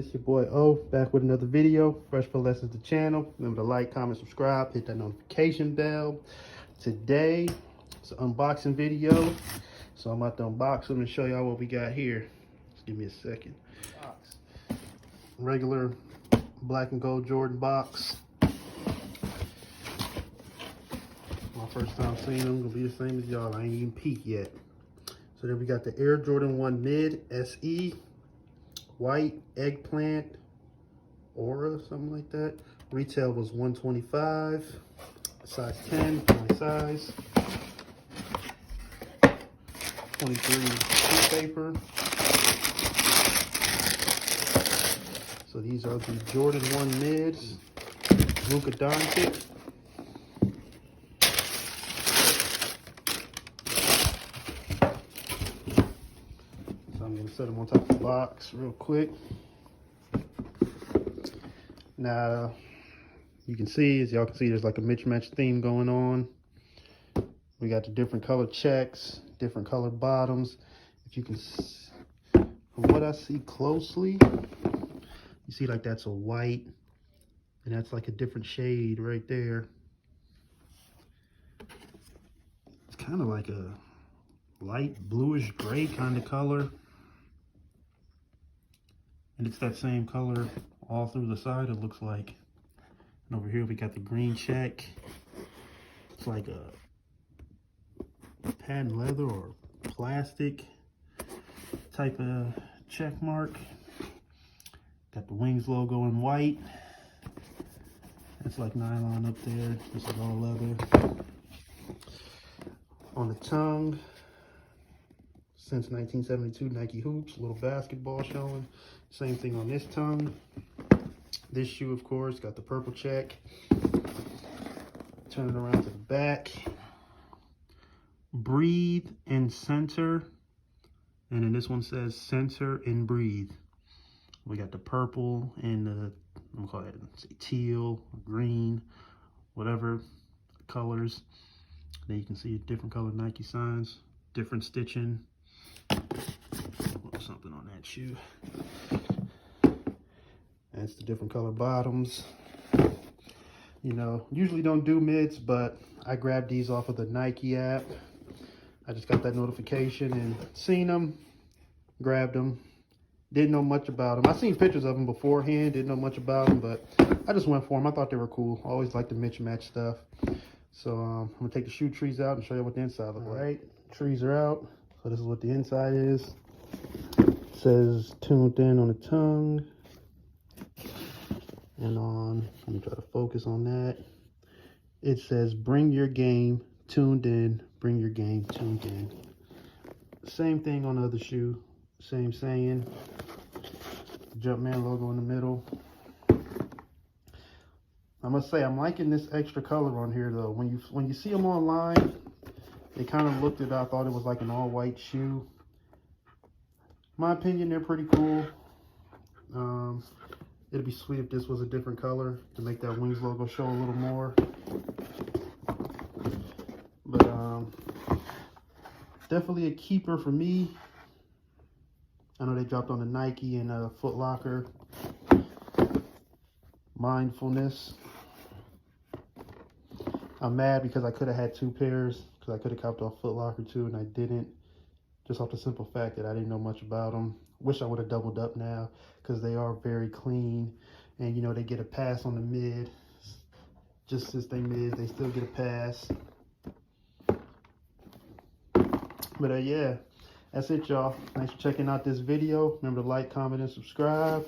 It's your boy O, back with another video. Fresh for Lessons, the channel. Remember to like, comment, subscribe, hit that notification bell. Today, it's an unboxing video. So I'm about to unbox them and show y'all what we got here. Just give me a second. Box. Regular black and gold Jordan box. My first time seeing them, gonna be the same as y'all. I ain't even peeked yet. So then we got the Air Jordan 1 Mid SE. White, eggplant, aura, something like that. Retail was $125, size 10, my size. 23 sheet paper. So these are the Jordan 1 Mids, Luka Doncic. I'm going to set them on top of the box real quick. Now, you can see, as y'all can see, there's like a mismatch theme going on. We got the different color checks, different color bottoms. If you can, from what I see closely, you see like that's a white, and that's like a different shade right there. It's kind of like a light bluish gray kind of color. And it's that same color all through the side, it looks like. And over here we got the green check. It's like a patent leather or plastic type of check mark. Got the Wings logo in white. It's like nylon up there. This is all leather. On the tongue, since 1972 Nike hoops, little basketball showing. Same thing on this tongue. This shoe, of course, got the purple check. Turn it around to the back. Breathe and center. And then this one says center and breathe. We got the purple and the, I'm gonna call it teal, green, whatever colors. Then you can see different colored Nike signs, different stitching. Something on that shoe. That's the different color bottoms. You know, usually don't do mids, but I grabbed these off of the Nike app. I just got that notification and seen them, grabbed them. Didn't know much about them. I seen pictures of them beforehand, didn't know much about them, but I just went for them. I thought they were cool. I always like the mismatch stuff. So I'm gonna take the shoe trees out and show you what the inside looks like. All right, trees are out. So this is what the inside is. It says tuned in on the tongue. And on, let me try to focus on that. It says bring your game tuned in, bring your game tuned in. Same thing on the other shoe, same saying. Jumpman logo in the middle. I must say I'm liking this extra color on here though. When you see them online, they kind of looked at it, I thought it was like an all white shoe. In my opinion, they're pretty cool. It'd be sweet if this was a different color to make that Wings logo show a little more. But definitely a keeper for me. I know they dropped on the Nike and Foot Locker. Mindfulness. I'm mad because I could have had two pairs, because I could have copped off Foot Locker too, and I didn't. Just off the simple fact that I didn't know much about them. Wish I would have doubled up now, because they are very clean. And, you know, they get a pass on the mid. Just since they mid, they still get a pass. But, yeah, that's it, y'all. Thanks for checking out this video. Remember to like, comment, and subscribe.